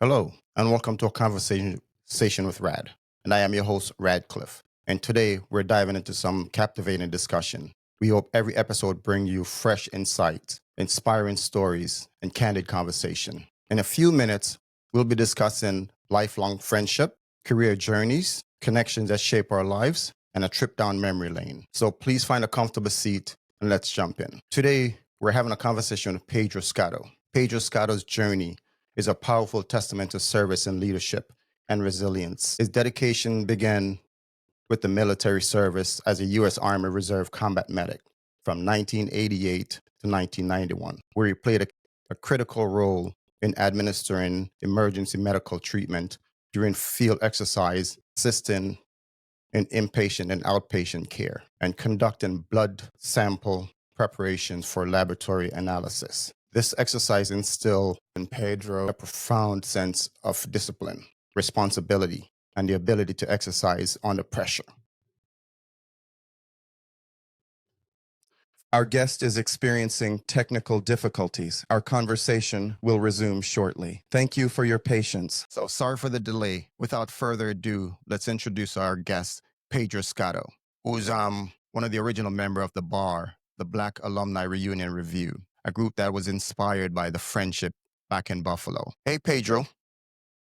Hello, and welcome to a conversation with Rad. And I am your host, Radcliffe. And today we're diving into some captivating discussion. We hope every episode bring you fresh insights, inspiring stories, and candid conversation. In a few minutes, we'll be discussing lifelong friendship, career journeys, connections that shape our lives, and a trip down memory lane. So please find a comfortable seat and let's jump in. Today, we're having a conversation with Pedro Scotto. Pedro Scotto's journey is a powerful testament to service and leadership and resilience. His dedication began with the military service as a U.S. Army Reserve combat medic from 1988 to 1991, where he played a critical role in administering emergency medical treatment during field exercise, assisting in inpatient and outpatient care, and conducting blood sample preparations for laboratory analysis. This exercise instilled in Pedro a profound sense of discipline, responsibility, and the ability to exercise under pressure. Our guest is experiencing technical difficulties. Our conversation will resume shortly. Thank you for your patience. So sorry for the delay. Without further ado, let's introduce our guest, Pedro Scotto, who's one of the original member of the BAR, the Black Alumni Reunion Review, a group that was inspired by the friendship back in Buffalo. Hey, Pedro.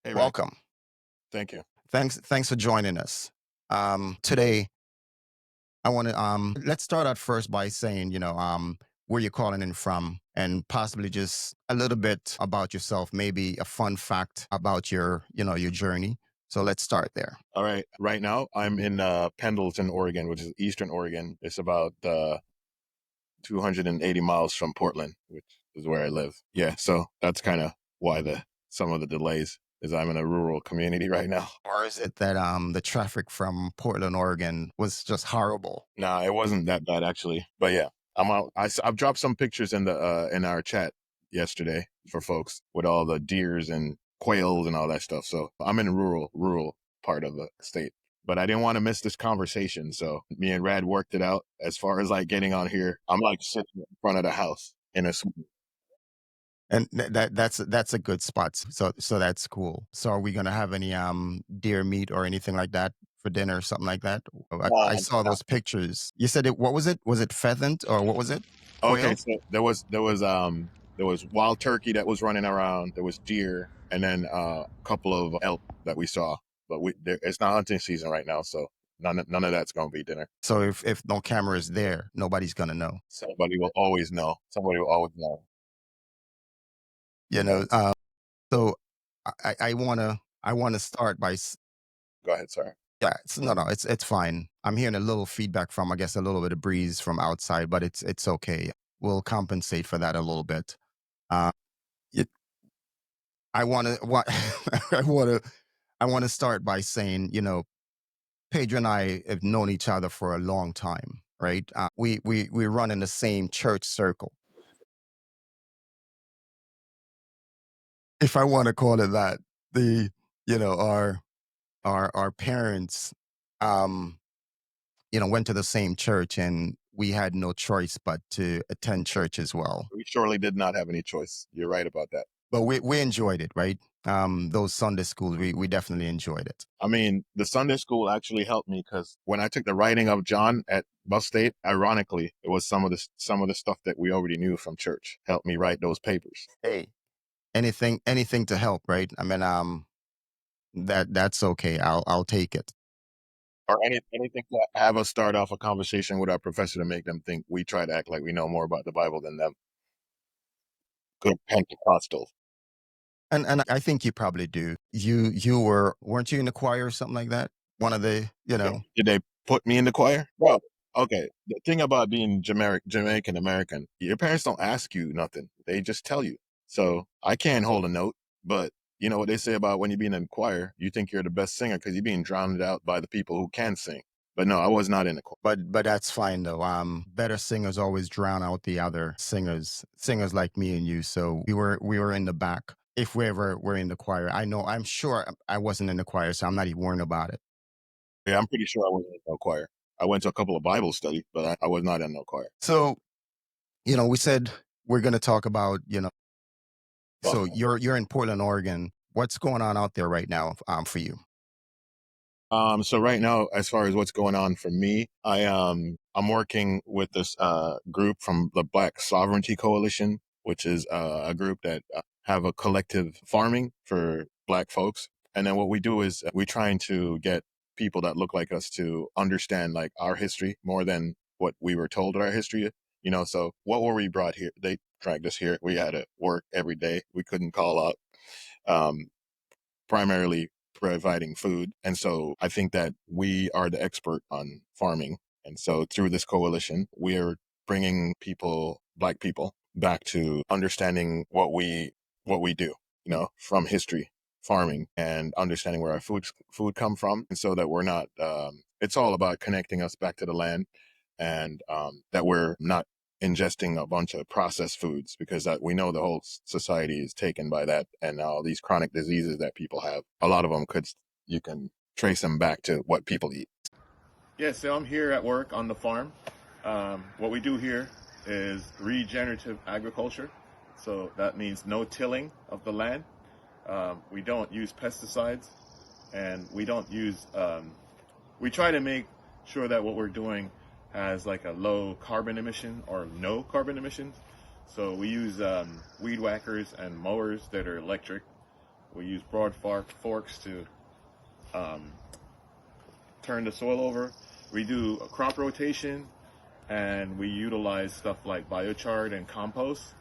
Hey, Rad. Welcome. Thank you. Thanks for joining us. Today, I want to let's start out first by saying, where you're calling in from and possibly just a little bit about yourself, maybe a fun fact about your journey. So let's start there. All right. Right now, I'm in Pendleton, Oregon, which is Eastern Oregon. It's about 280 miles from Portland, which is where I live. Yeah, so that's kind of why some of the delays is I'm in a rural community right now. Or is it that the traffic from Portland, Oregon was just horrible? Nah, it wasn't that bad actually. But yeah, I'm out. I've dropped some pictures in the in our chat yesterday for folks with all the deers and quails and all that stuff. So I'm in a rural part of the state. But I didn't want to miss this conversation. So me and Rad worked it out as far as like getting on here. I'm like sitting in front of the house in a And that's a good spot. So that's cool. So are we gonna have any deer meat or anything like that for dinner or something like that? I saw those pictures. You said it. What was it? Was it pheasant or what was it? Okay, Quail? so there was wild turkey that was running around, there was deer, and then a couple of elk that we saw. But it's not hunting season right now, so none of that's gonna be dinner. So if no camera is there, nobody's gonna know. Somebody will always know. Somebody will always know. You know. So I wanna start by Go ahead, sorry. yeah. No, it's fine. I'm hearing a little feedback from I guess a little bit of breeze from outside, but it's okay. We'll compensate for that a little bit. Uh, it, I want to what I want to I want to start by saying, Pedro and I have known each other for a long time, right? We run in the same church circle, if I want to call it that. The you know our parents, um, went to the same church, and we had no choice but to attend church as well. We surely did not have any choice. You're right about that. But we enjoyed it, right? Those Sunday schools, we definitely enjoyed it. I mean, the Sunday school actually helped me because when I took the writing of John at Buff State, ironically, it was some of the stuff that we already knew from church helped me write those papers. Hey, anything to help, right? I mean, that's okay. I'll take it. Or anything to have us start off a conversation with our professor to make them think we try to act like we know more about the Bible than them. Good Pentecostals. And I think you probably do. Weren't you in the choir or something like that? One of the, Did they put me in the choir? Well, okay. The thing about being Jamaican American, your parents don't ask you nothing. They just tell you. So I can't hold a note, but you know what they say about when you're being in the choir, you think you're the best singer because you're being drowned out by the people who can sing. But no, I was not in the choir. but that's fine though. Better singers always drown out the other singers like me and you. So we were in the back. If we ever were in the choir, I'm sure I wasn't in the choir, so I'm not even worrying about it. Yeah, I'm pretty sure I wasn't in no choir. I went to a couple of Bible studies, but I was not in no choir. So, we said we're going to talk about, so Buffalo. you're in Portland, Oregon. What's going on out there right now for you? So right now, as far as what's going on for me, I'm working with this group from the Black Sovereignty Coalition, which is a group that have a collective farming for Black folks. And then what we do is we're trying to get people that look like us to understand like our history more than what we were told our history. So what were we brought here? They dragged us here. We had to work every day. We couldn't call out. Um, Primarily providing food. And so I think that we are the expert on farming. And so through this coalition, we're bringing people, Black people, back to understanding what we do, from history, farming, and understanding where our food come from, and so that we're not. It's all about connecting us back to the land, and that we're not ingesting a bunch of processed foods, because that we know the whole society is taken by that, and all these chronic diseases that people have, a lot of them you can trace them back to what people eat. Yeah, so I'm here at work on the farm. What we do here is regenerative agriculture. So that means no tilling of the land. We don't use pesticides, and we don't use, we try to make sure that what we're doing has like a low carbon emission or no carbon emissions. So we use weed whackers and mowers that are electric. We use broad forks to turn the soil over. We do a crop rotation, and we utilize stuff like biochar and compost.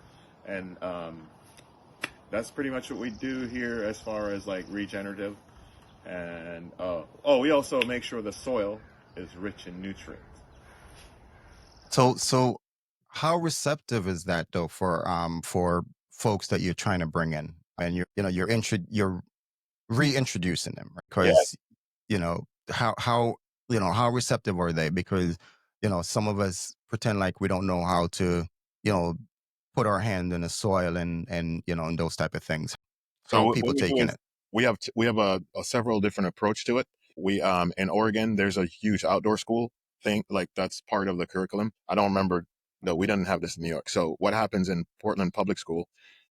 And that's pretty much what we do here as far as like regenerative. And we also make sure the soil is rich in nutrients. So how receptive is that though for folks that you're trying to bring in, and you're reintroducing them, right? Yeah. Because how how receptive are they? Because some of us pretend like we don't know how to you know put our hand in the soil and those type of things. How are So people what we do taking is it? we have a several different approach to it. We in Oregon, there's a huge outdoor school thing, like that's part of the curriculum. I don't remember. No, we didn't have this in New York. So what happens in Portland Public School?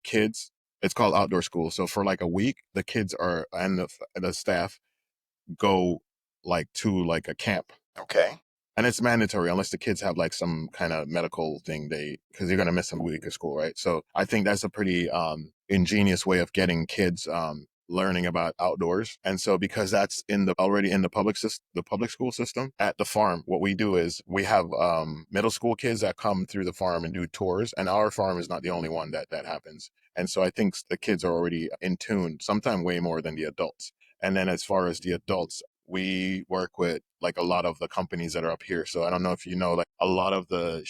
Kids, it's called outdoor school. So for like a week, the kids are and the staff go like to like a camp, Okay. and it's mandatory unless the kids have like some kind of medical thing, because you're going to miss a week of school, right? So I think that's a pretty ingenious way of getting kids learning about outdoors. And so because that's already in the the public school system, at the farm what we do is we have middle school kids that come through the farm and do tours, and our farm is not the only one that happens. And so I think the kids are already in tune, sometimes way more than the adults. And then as far as the adults, we work with like a lot of the companies that are up here. So I don't know if you know, like a lot of the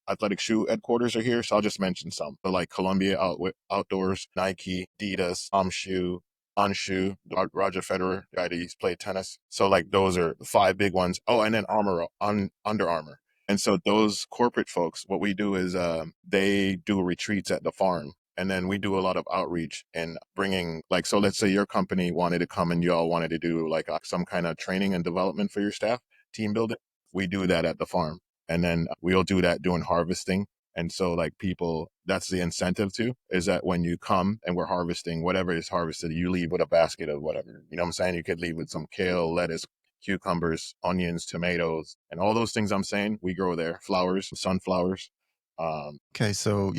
athletic shoe headquarters are here. So I'll just mention some. So like Columbia Outdoors, Nike, Adidas, Onshoe, Roger Federer, the guy that used to play tennis. So like those are the five big ones. Oh, and then Under Armour. And so those corporate folks, what we do is they do retreats at the farm, and then we do a lot of outreach and bringing, like, so let's say your company wanted to come and you all wanted to do like some kind of training and development for your staff, team building. We do that at the farm. And then we'll do that during harvesting. And so like people, that's the incentive too, is that when you come and we're harvesting, whatever is harvested, you leave with a basket of whatever, you know what I'm saying? You could leave with some kale, lettuce, cucumbers, onions, tomatoes, and all those things I'm saying, we grow there. Flowers, sunflowers. Okay, so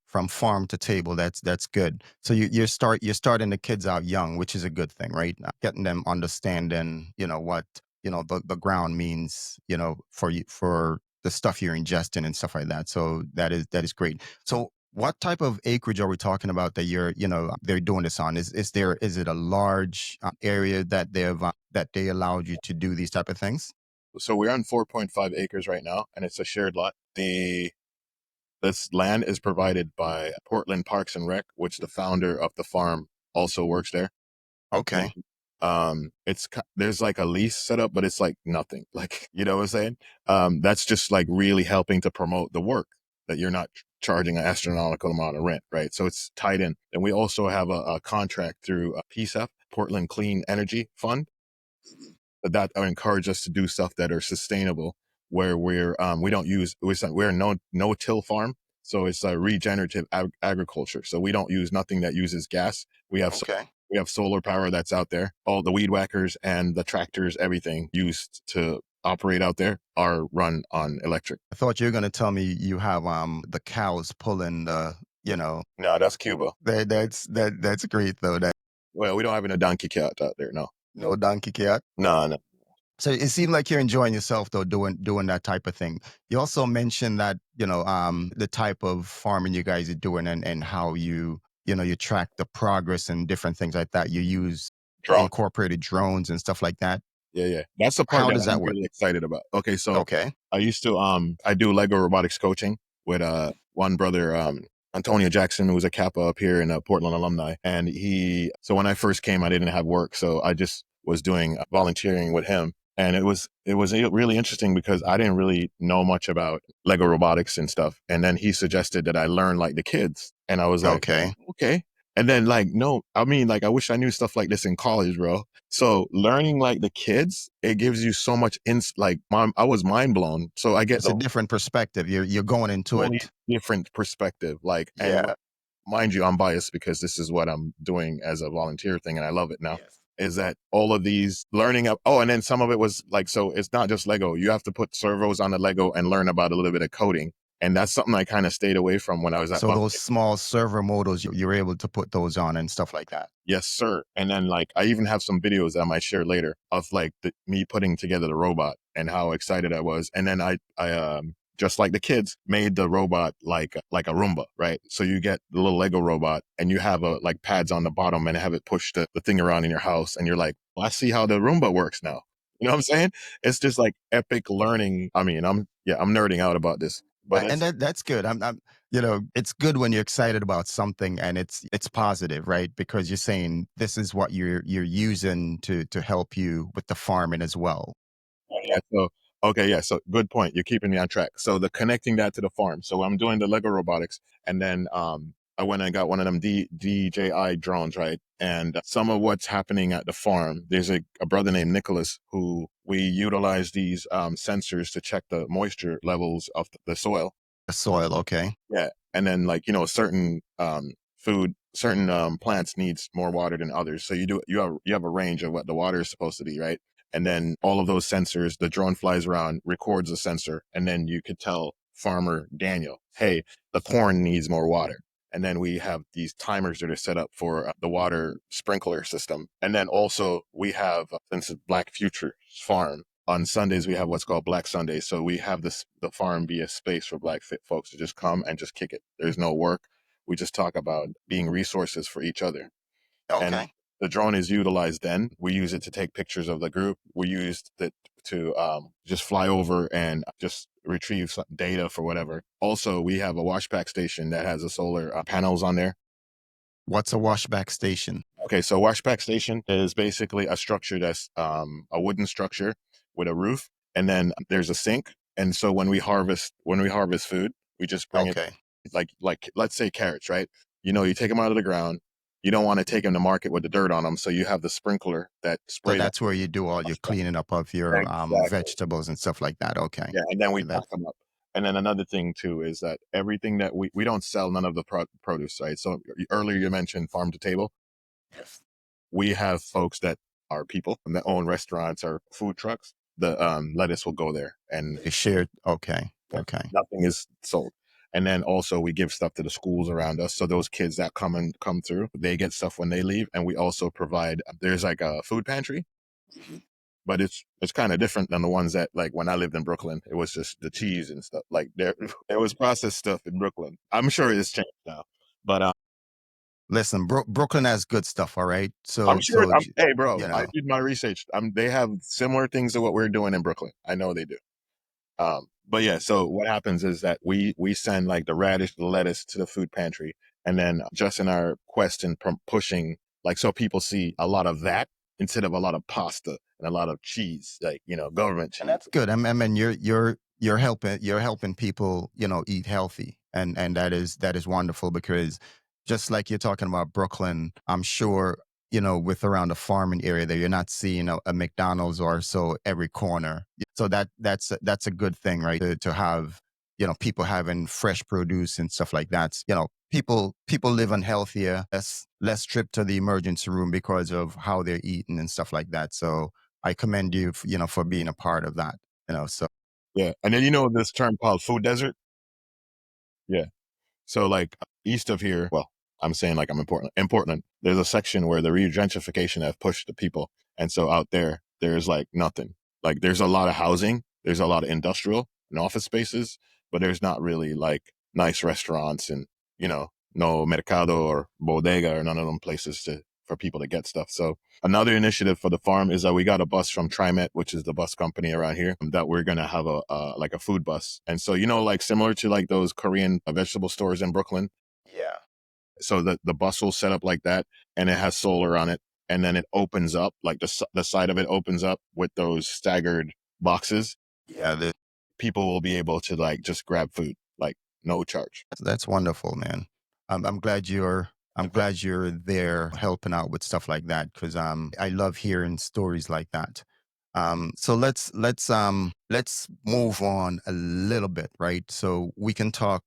from farm to table, that's good. So you're starting the kids out young, which is a good thing, right? Getting them understanding, what the ground means, for you, for the stuff you're ingesting and stuff like that. So that is great. So what type of acreage are we talking about that they're doing this on? Is it a large area that they allowed you to do these type of things? So we're on 4.5 acres right now, and it's a shared lot. This land is provided by Portland Parks and Rec, which the founder of the farm also works there. Okay. There's like a lease set up, but it's like nothing. Like, you know what I'm saying? That's just like really helping to promote the work, that you're not charging an astronomical amount of rent, right? So it's tied in. And we also have a contract through PSEF, Portland Clean Energy Fund, that encourage us to do stuff that are sustainable, where we don't use, we're a no till farm. So it's a regenerative agriculture. So we don't use nothing that uses gas. We have solar power that's out there. All the weed whackers and the tractors, everything used to operate out there are run on electric. I thought you were gonna tell me you have the cows pulling the, No, that's Cuba. that's great though. That Well, we don't have any donkey cat out there. No, no donkey cat. no, no. So it seemed like you're enjoying yourself though, doing that type of thing. You also mentioned that, the type of farming you guys are doing and how you track the progress and different things like that. You use Drone. incorporated drones and stuff like that. Yeah, yeah. That's the part How that does that I'm work? really excited about. Okay, so Okay. I used to I do Lego robotics coaching with one brother, Antonio Jackson, who was a Kappa up here in Portland alumni. And so when I first came, I didn't have work, so I just was doing volunteering with him. And it was really interesting because I didn't really know much about Lego robotics and stuff. And then he suggested that I learn like the kids, and I was like, Okay. okay. And then like, no, I mean, like, I wish I knew stuff like this in college, bro. So learning like the kids, it gives you so much I was mind blown. So I get It's a the different perspective. You're going into totally it. different perspective. Like, and Yeah. mind you, I'm biased because this is what I'm doing as a volunteer thing, and I love it now. Yes. Is that all of these learning up? Oh, and then some of it was like, so it's not just Lego. You have to put servos on the Lego and learn about a little bit of coding. And that's something I kind of stayed away from when I was at So those Buffalo. small server modals, you're able to put those on and stuff like that. Yes, sir. And then like I even have some videos that I might share later of like me putting together the robot and how excited I was. And then I just like the kids made the robot like a Roomba, right? So you get the little Lego robot and you have like pads on the bottom and have it push the thing around in your house, and you're like, well, I see how the Roomba works now. You know what I'm saying? It's just like epic learning. I mean, I'm nerding out about this, but And it's that's good. It's good when you're excited about something and it's positive, right? Because you're saying this is what you're using to help you with the farming as well. oh, yeah. So okay, yeah. So good point. You're keeping me on track. So the connecting that to the farm. So I'm doing the Lego robotics, and then I went and got one of them DJI drones, right? And some of what's happening at the farm. There's a brother named Nicholas who we utilize these sensors to check the moisture levels of the soil. The soil, okay. Yeah, and then like certain certain plants needs more water than others. So you have a range of what the water is supposed to be, right? And then all of those sensors, the drone flies around, records the sensor, and then you could tell farmer Daniel, hey, the corn needs more water. And then we have these timers that are set up for the water sprinkler system. And then also we have, since it's Black Future Farm, on Sundays we have what's called Black Sundays. So we have the farm be a space for Black fit folks to just come and just kick it. There's no work. We just talk about being resources for each other. And Okay. the drone is utilized then. We use it to take pictures of the group. We used it to just fly over and just retrieve some data for whatever. Also, we have a washback station that has a solar panels on there. What's a washback station? Okay, so washback station is basically a structure that's a wooden structure with a roof, and then there's a sink. And so when we harvest food, we just bring it, Okay. like let's say carrots, right? You take them out of the ground. You don't want to take them to market with the dirt on them, so you have the sprinkler that So sprays. that's where you do all your cleaning up of your Exactly. vegetables and stuff like that. Okay. Yeah, and then we And that pack them up. And then another thing too is that everything that we don't sell none of the produce, right? So earlier you mentioned farm to table. Yes. We have folks that are people that own restaurants or food trucks. The lettuce will go there, and They shared. Okay. yeah, Okay. nothing is sold. And then also we give stuff to the schools around us, so those kids that come through, they get stuff when they leave. And we also provide. There's like a food pantry, but it's kind of different than the ones that, like, when I lived in Brooklyn, it was just the cheese and stuff. Like there was processed stuff in Brooklyn. I'm sure it's changed now, but Listen, Brooklyn has good stuff. All right. I'm sure. Hey, bro, You I know, did my research. They have similar things to what we're doing in Brooklyn. I know they do. But yeah, so what happens is that we send like the radish, the lettuce to the food pantry, and then just in our quest and pushing, like, so people see a lot of that instead of a lot of pasta and a lot of cheese, like government and cheese. that's good. I mean, you're helping people, eat healthy, and that is wonderful because just like you're talking about Brooklyn, I'm sure with around the farming area there, you're not seeing a McDonald's or so every corner. So that's a good thing, right? To have people having fresh produce and stuff like that. People live unhealthier, less trip to the emergency room because of how they're eating and stuff like that. So I commend you, for being a part of that. So Yeah. And then this term called food desert? Yeah. So like east of here, well, I'm saying like I'm in Portland. In Portland, there's a section where the regentrification have pushed the people. And so out there, there's like nothing. Like there's a lot of housing, there's a lot of industrial and office spaces, but there's not really like nice restaurants and, no mercado or bodega or none of them places for people to get stuff. So another initiative for the farm is that we got a bus from TriMet, which is the bus company around here, that we're going to have like a food bus. And so, like similar to like those Korean vegetable stores in Brooklyn. yeah, So the bus will set up like that, and it has solar on it. And then it opens up, like the side of it opens up with those staggered boxes. yeah, People will be able to like just grab food, like no charge. that's wonderful, man. I'm glad you're there helping out with stuff like that, because I love hearing stories like that. So let's move on a little bit, right? So we can talk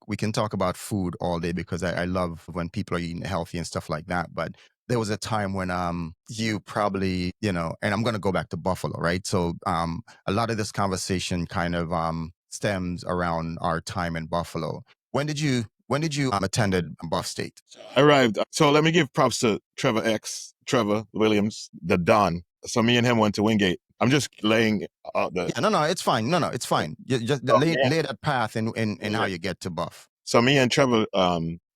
about food all day, because I love when people are eating healthy and stuff like that. But there was a time when you probably, and I'm gonna go back to Buffalo, right? So a lot of this conversation kind of stems around our time in Buffalo. When did you attended Buff State? Arrived. So let me give props to Trevor Williams, the Don. So me and him went to Wingate. I'm just laying out the. Yeah, no, it's fine. No, it's fine. Just So lay that path in how yeah. you get to Buff. So me and Trevor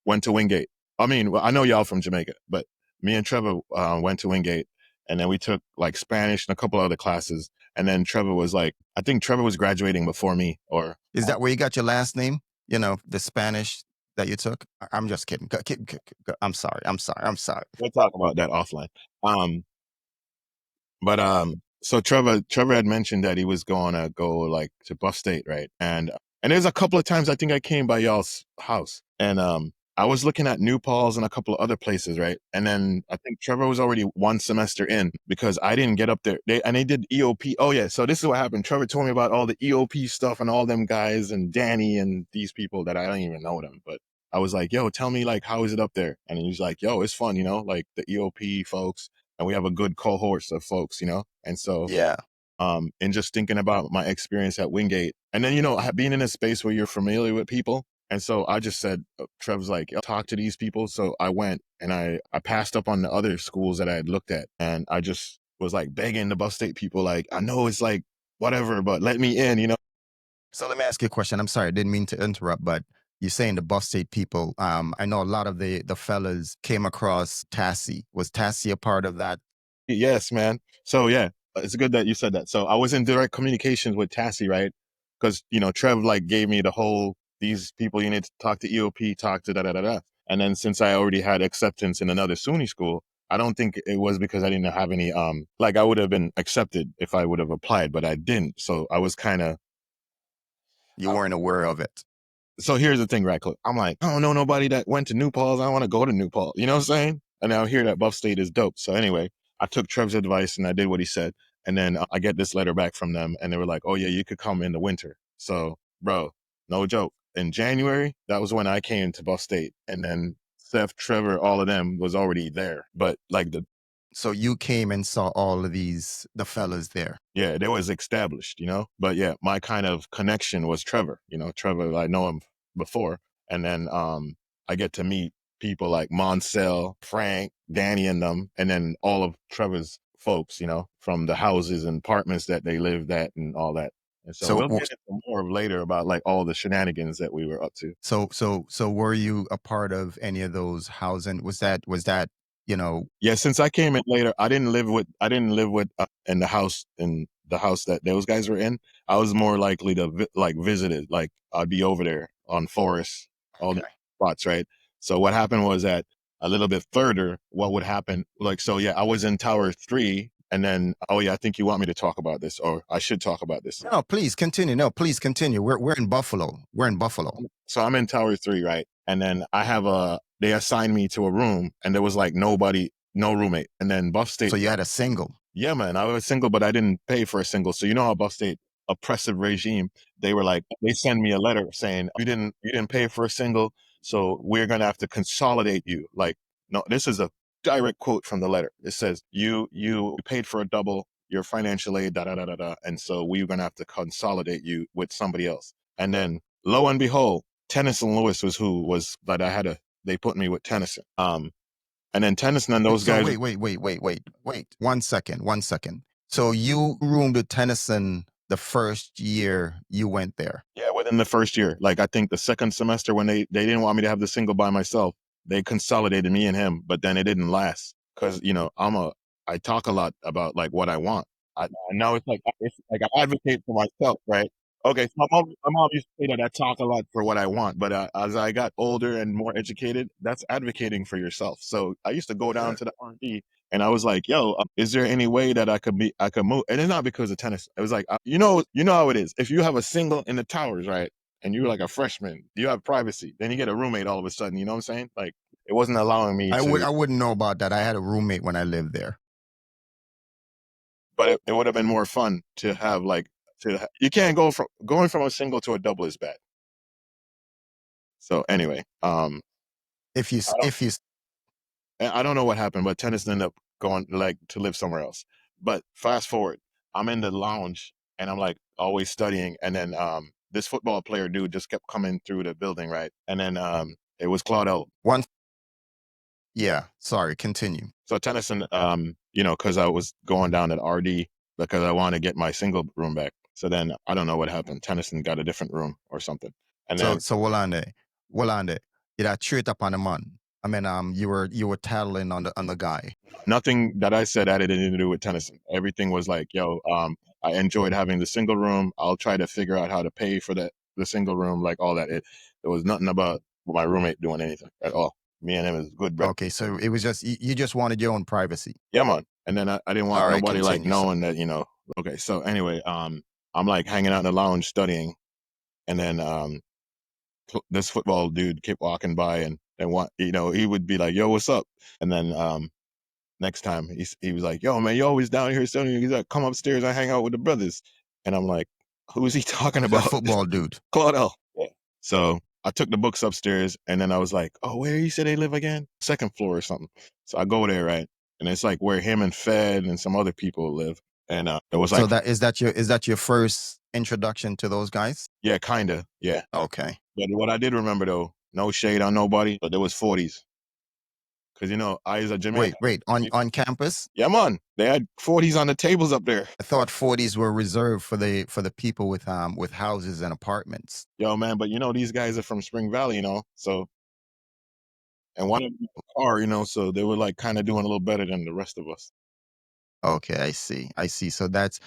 went to Wingate. I mean, well, I know y'all from Jamaica, but me and Trevor went to Wingate, and then we took like Spanish and a couple other classes. And then Trevor was like, I think Trevor was graduating before me, or Is that where you got your last name? The Spanish that you took? I'm just kidding. I'm sorry. we'll talk about that offline. Um, But so Trevor had mentioned that he was going to go like to Buff State, right? And there's a couple of times I think I came by y'all's house, and I was looking at New Paul's and a couple of other places, right? And then I think Trevor was already one semester in, because I didn't get up there. They did EOP. Oh yeah, so this is what happened. Trevor told me about all the EOP stuff and all them guys and Danny and these people that I don't even know them, but I was like, yo, tell me like how is it up there? And he's like, yo, it's fun, like the EOP folks, and we have a good cohorts of folks, And so, Yeah. and just thinking about my experience at Wingate, and then, being in a space where you're familiar with people. And so I just said, Trev's like, talk to these people. So I went and I passed up on the other schools that I had looked at. And I just was like begging the Buff State people, like, I know it's like whatever, but let me in. So let me ask you a question. I'm sorry, I didn't mean to interrupt, but you're saying the Buff State people. I know a lot of the fellas came across Tassie. Was Tassie a part of that? Yes, man. So yeah, it's good that you said that. So I was in direct communications with Tassie, right? Because Trev like gave me the whole, these people you need to talk to EOP, talk to da da da da. And then since I already had acceptance in another SUNY school, I don't think it was because I didn't have any like I would have been accepted if I would have applied, but I didn't. So I was kind of. You weren't aware of it. So here's the thing, right? I'm like, I don't know nobody that went to New Paltz. I want to go to New Paltz. You know what I'm saying? And I hear that Buff State is dope. So anyway, I took Trev's advice and I did what he said. And then I get this letter back from them, and they were like, oh yeah, you could come in the winter. So bro, no joke. In January, that was when I came to Buff State, and then Steph, Trevor, all of them was already there. But like So you came and saw all of the fellas there. yeah, they was established, But yeah, my kind of connection was Trevor. Trevor, I know him before. And then I get to meet people like Moncel, Frank, Danny and them, and then all of Trevor's folks, from the houses and apartments that they lived at and all that. And so So we'll get into more later about like all the shenanigans that we were up to. so were you a part of any of those housing? Was that Yeah, since I came in later, I didn't live with in the house that those guys were in. I was more likely to like visit it. Like I'd be over there on Forest, all the okay. spots, right? So what happened was that a little bit further, what would happen? Like so, yeah, I was in Tower 3, and then oh yeah, I think you want me to talk about this, or I should talk about this. No, please continue. No, please continue. We're in Buffalo. We're in Buffalo. So I'm in Tower 3, right? And then they assigned me to a room, and there was like nobody, no roommate. And then Buff State. So you had a single. Yeah, man, I was single, but I didn't pay for a single. So you know how Buff State oppressive regime, they were like, they send me a letter saying you didn't pay for a single, so we're gonna have to consolidate you. Like, no, this is a direct quote from the letter. It says you paid for a double, your financial aid, da da da da da, and so we're gonna have to consolidate you with somebody else. And then lo and behold, Tennyson Lewis was who was that I had a they put me with Tennyson. And then Tennyson and those So guys. wait. 1 second, 1 second. So you roomed with Tennyson the first year you went there. Yeah, within the first year. Like, I think the second semester when they didn't want me to have the single by myself, they consolidated me and him, but then it didn't last because I talk a lot about like what I want. I now it's like I advocate for myself, right? Okay, so I'm used to say that I talk a lot for what I want, but as I got older and more educated, that's advocating for yourself. So I used to go down to the R&D and I was like, "Yo, is there any way that I could move?" And it's not because of tennis. It was like, you know how it is. If you have a single in the towers, right, and you're like a freshman, you have privacy. Then you get a roommate all of a sudden. You know what I'm saying? Like, it wasn't allowing me to. I wouldn't know about that. I had a roommate when I lived there. But it would have been more fun to have you can't going from a single to a double is bad. So anyway, If you I don't, if you I don't know what happened, but Tennis ended up going like to live somewhere else. But fast forward, I'm in the lounge and I'm like always studying, and then this football player dude just kept coming through the building, right? And then it was Claudel. one yeah, sorry, continue. So Tennyson, because I was going down at RD because I want to get my single room back. So then I don't know what happened. Tennyson got a different room or something. And then So Wolande, you that straight up on the man. I mean, you were tattling on the guy. nothing that I said had anything to do with Tennyson. Everything was like, yo, I enjoyed having the single room. I'll try to figure out how to pay for the single room, like all that. There was nothing about my roommate doing anything at all. Me and him is good, bro. Okay, so it was just you just wanted your own privacy. Yeah, man. And then I didn't want All right, nobody like continue. So knowing that, Okay, so anyway, I'm like hanging out in the lounge studying, and then this football dude kept walking by, and he would be like, "Yo, what's up?" And then next time he was like, "Yo, man, you always down here studying." He's like, "Come upstairs, I hang out with the brothers." And I'm like, "Who is he talking the about?" football dude. Claudel. Yeah. So I took the books upstairs, and then I was like, "Oh, where you say they live again? Second floor or something." So I go there, right, and it's like where him and Fed and some other people live, and it was So like, is that your first introduction to those guys? yeah, kinda, yeah. Okay. But what I did remember though, no shade on nobody, but there was 40s because I is a Jamaican. Wait, on campus? Yeah, man, they had 40s on the tables up there. I thought 40s were reserved for the people with houses and apartments. Yo, man, but these guys are from Spring Valley, so, and one of them was a car, so they were like kind of doing a little better than the rest of us. Okay, I see. I see. So that's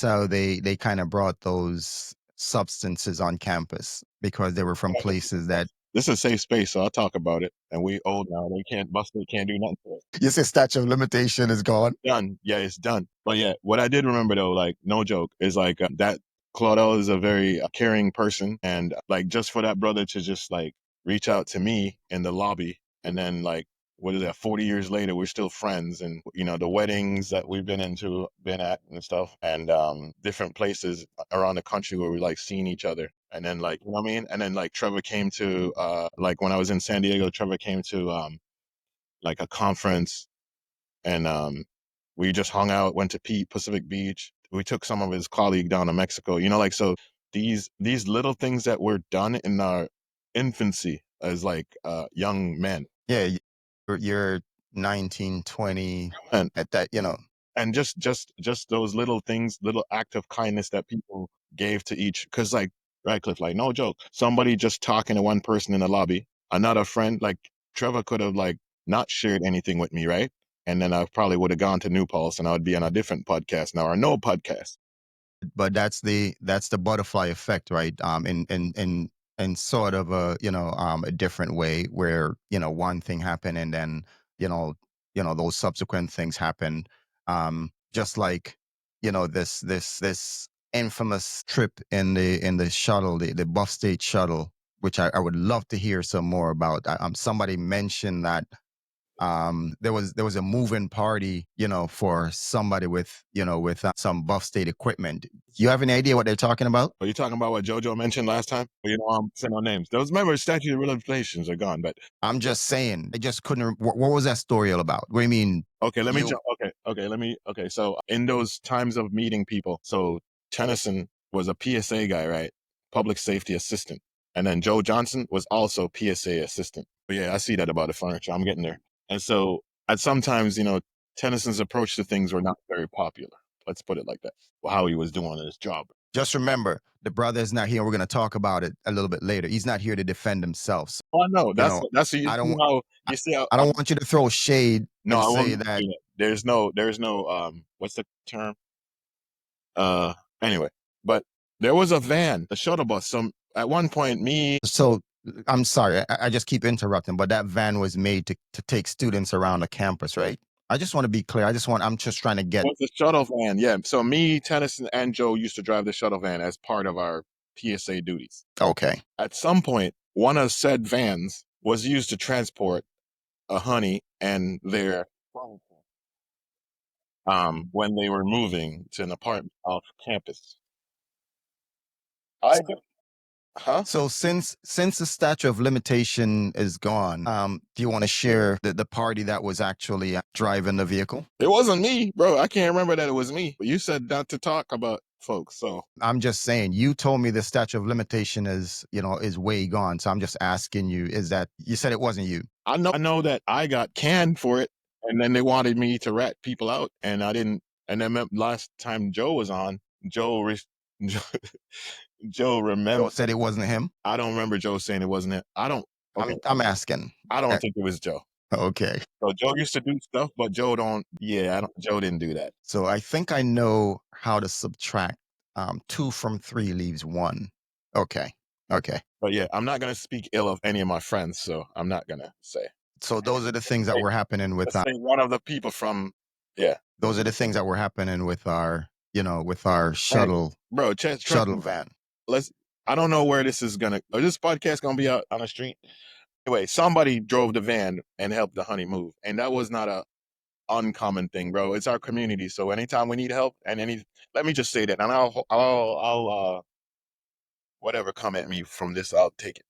how they kind of brought those substances on campus because they were from places that This is a safe space, so I'll talk about it. And we old now; they can't bust. They can't do nothing to us. you say statute of limitation is gone. Done. Yeah, it's done. But yeah, what I did remember though, like no joke, is like that Claudel is a very caring person, and like just for that brother to just like reach out to me in the lobby, and then like what is that? 40 years later, we're still friends, and the weddings that we've been at and stuff, and different places around the country where we like seeing each other, and then like you know what I mean, and then like Trevor came to like when I was in San Diego, Trevor came to like a conference, and we just hung out, went to Pacific Beach. We took some of his colleague down to Mexico. Like so these little things that were done in our infancy as like young men. Yeah, you're 19, 20 And at that, and just those little things, little act of kindness that people gave to each, because like Radcliffe, like no joke, somebody just talking to one person in the lobby, another friend, like Trevor could have like not shared anything with me, right? And then I probably would have gone to New Pulse and I would be on a different podcast now or no podcast. but that's the butterfly effect, right? In sort of a different way where one thing happened and then those subsequent things happen. Just like this infamous trip in the shuttle, the Buff State shuttle, which I would love to hear some more about. Somebody mentioned that There was a moving party, for somebody with some buff state equipment. You have any idea what they're talking about? Are you talking about what JoJo mentioned last time? Well, I'm saying no names. Those remember statute of limitations are gone, but I'm just saying, I just couldn't. What was that story all about? What do you mean? okay, let me jump. Okay. So in those times of meeting people, so Tennyson was a PSA guy, right? Public safety assistant. And then Joe Johnson was also PSA assistant. But yeah, I see that about the furniture. I'm getting there. And so at sometimes, Tennyson's approach to things were not very popular. Let's put it like that. How he was doing his job. Just remember, the brother is not here. We're going to talk about it a little bit later. He's not here to defend himself. So, Oh no, that's I don't. you see how I don't want you to throw shade no, and I say won't that. do that. There's no what's the term? Anyway, but there was a van, a shuttle bus. Some at one point, So I'm sorry, I just keep interrupting, but that van was made to take students around the campus, right? I just want to be clear. I'm just trying to get. was the shuttle van. Yeah. So me, Tennyson, and Joe used to drive the shuttle van as part of our PSA duties. Okay. At some point, one of said vans was used to transport a honey and their when they were moving to an apartment off campus. I huh? So since the statute of limitation is gone, do you want to share the party that was actually driving the vehicle? It wasn't me, bro. I can't remember that it was me. But you said not to talk about folks, so I'm just saying, you told me the statute of limitation is way gone. So I'm just asking you, is that you said it wasn't you? I know that I got canned for it, and then they wanted me to rat people out, and I didn't. And then last time Joe was on, Joe Joe, Joe remembered. Said it wasn't him. I don't remember Joe saying it wasn't it. I don't. Okay, I'm asking. I don't think it was Joe. Okay. So Joe used to do stuff, but Joe don't. Yeah, I don't. Joe didn't do that. So I think I know how to subtract 2 from 3 leaves 1. Okay. Okay. But yeah, I'm not gonna speak ill of any of my friends, so I'm not gonna say. So those are the things that were happening with Let's say one of the people from yeah. those are the things that were happening with our Hey, shuttle bro, trust shuttle me. van. I don't know where this is gonna. This podcast gonna be out on the street. Anyway, somebody drove the van and helped the honey move, and that was not a uncommon thing, bro. It's our community, so anytime we need help, let me just say that, and I'll whatever come at me from this, I'll take it.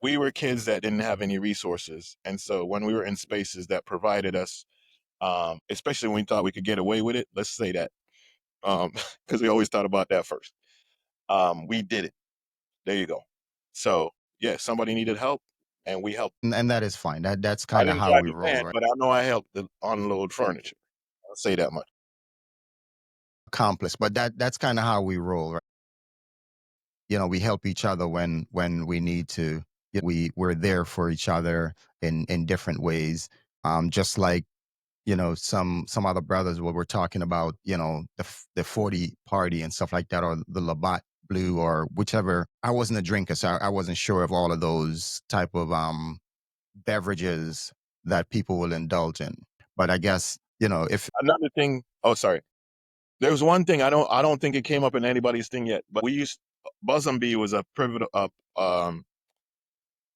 We were kids that didn't have any resources, and so when we were in spaces that provided us, especially when we thought we could get away with it, let's say that, because we always thought about that first. We did it. There you go. So yeah, somebody needed help, and we helped. And that is fine. That's I kind of didn't how drive we the roll, van, right? but I know I helped to unload furniture. I'll say that much. Accomplice, but that's kind of how we roll, right? We help each other when we need to. We're there for each other in different ways. Just like some other brothers where we're talking about the 40 party and stuff like that, or the Labatt Blue or whichever. I wasn't a drinker, so I wasn't sure of all of those type of beverages that people will indulge in. But I guess if Another thing. Oh, sorry. There was one thing I don't think it came up in anybody's thing yet, but we used Buzzumby was a pivotal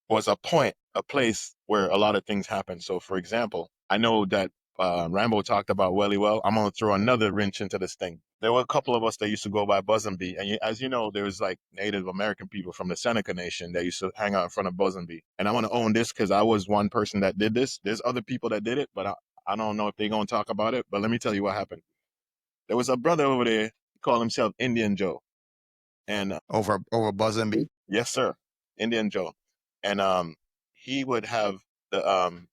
was a point, a place where a lot of things happen. So, for example, I know that Rambo talked about Welly Well. I'm going to throw another wrench into this thing. There were a couple of us that used to go by Buzzumby. And as you know, there's like Native American people from the Seneca Nation that used to hang out in front of Buzzumby. And I want to own this because I was one person that did this. There's other people that did it, but I don't know if they're going to talk about it. But let me tell you what happened. There was a brother over there, he called himself Indian Joe. And over Buzzumby. yes, sir, Indian Joe. And he would have the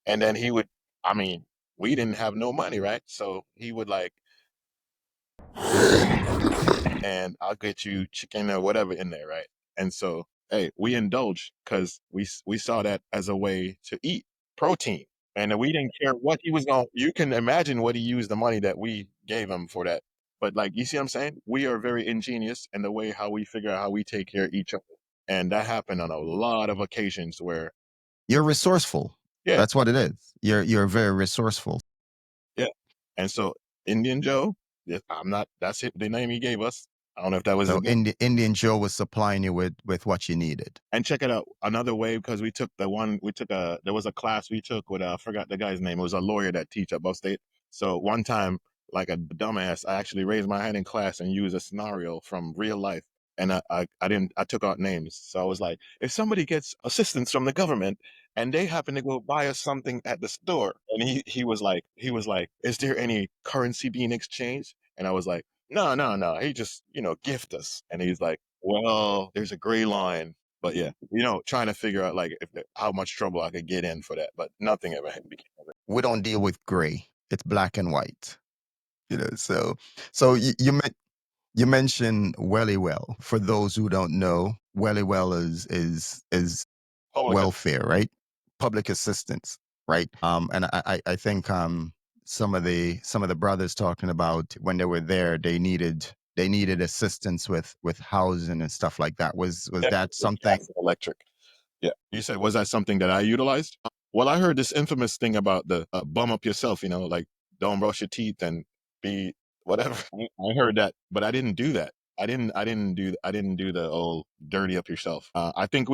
and then he would, I mean, we didn't have no money, right? So he would like, and I'll get you chicken or whatever in there, right? And so, hey, we indulged because we saw that as a way to eat protein, and we didn't care what he was going. You can imagine what he used the money that we gave him for that. But like, you see what I'm saying? We are very ingenious in the way how we figure out how we take care of each other, and that happened on a lot of occasions where You're resourceful. yeah, That's what it is. You're very resourceful. yeah. And so Indian Joe, I'm not. That's it, the name he gave us. I don't know if that was So his name. Indian Joe was supplying you with what you needed. And check it out, another way, because there was a class we took with I forgot the guy's name. It was a lawyer that teach at Buff State. So one time, like a dumbass, I actually raised my hand in class and used a scenario from real life. And I took out names. So I was like, if somebody gets assistance from the government and they happen to go buy us something at the store, and he was like, is there any currency being exchanged? And I was like, no, no, no. He just, gift us. And he's like, well, there's a gray line. But yeah, trying to figure out like how much trouble I could get in for that, but nothing ever became of it. We don't deal with gray. It's black and white. So you mentioned Welly Well. For those who don't know, Welly Well is Public, welfare, right? Public assistance, right? And I think some of the brothers talking about when they were there, they needed assistance with housing and stuff like that. Was that something? gas and electric. Yeah. You said, was that something that I utilized? Well, I heard this infamous thing about the bum up yourself, like don't brush your teeth and be whatever. I heard that, but I didn't do that. I didn't do the old dirty up yourself. I think